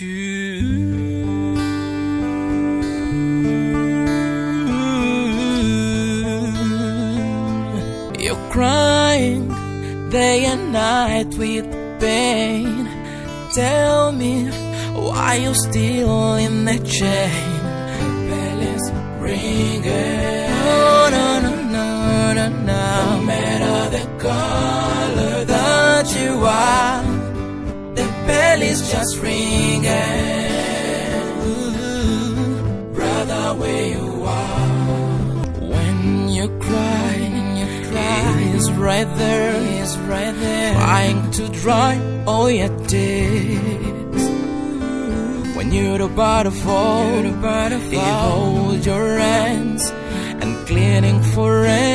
You're crying day and night with pain. Tell me why you're still in that chain. The bell is ringing. Oh, no, no, no, no, no. No matter the color that you are, the bell is just ringing. Ooh, brother, where you are. When you cry, he's right there, trying to dry all your tears. When you're about to fall, he holds your hands and cleaning forever.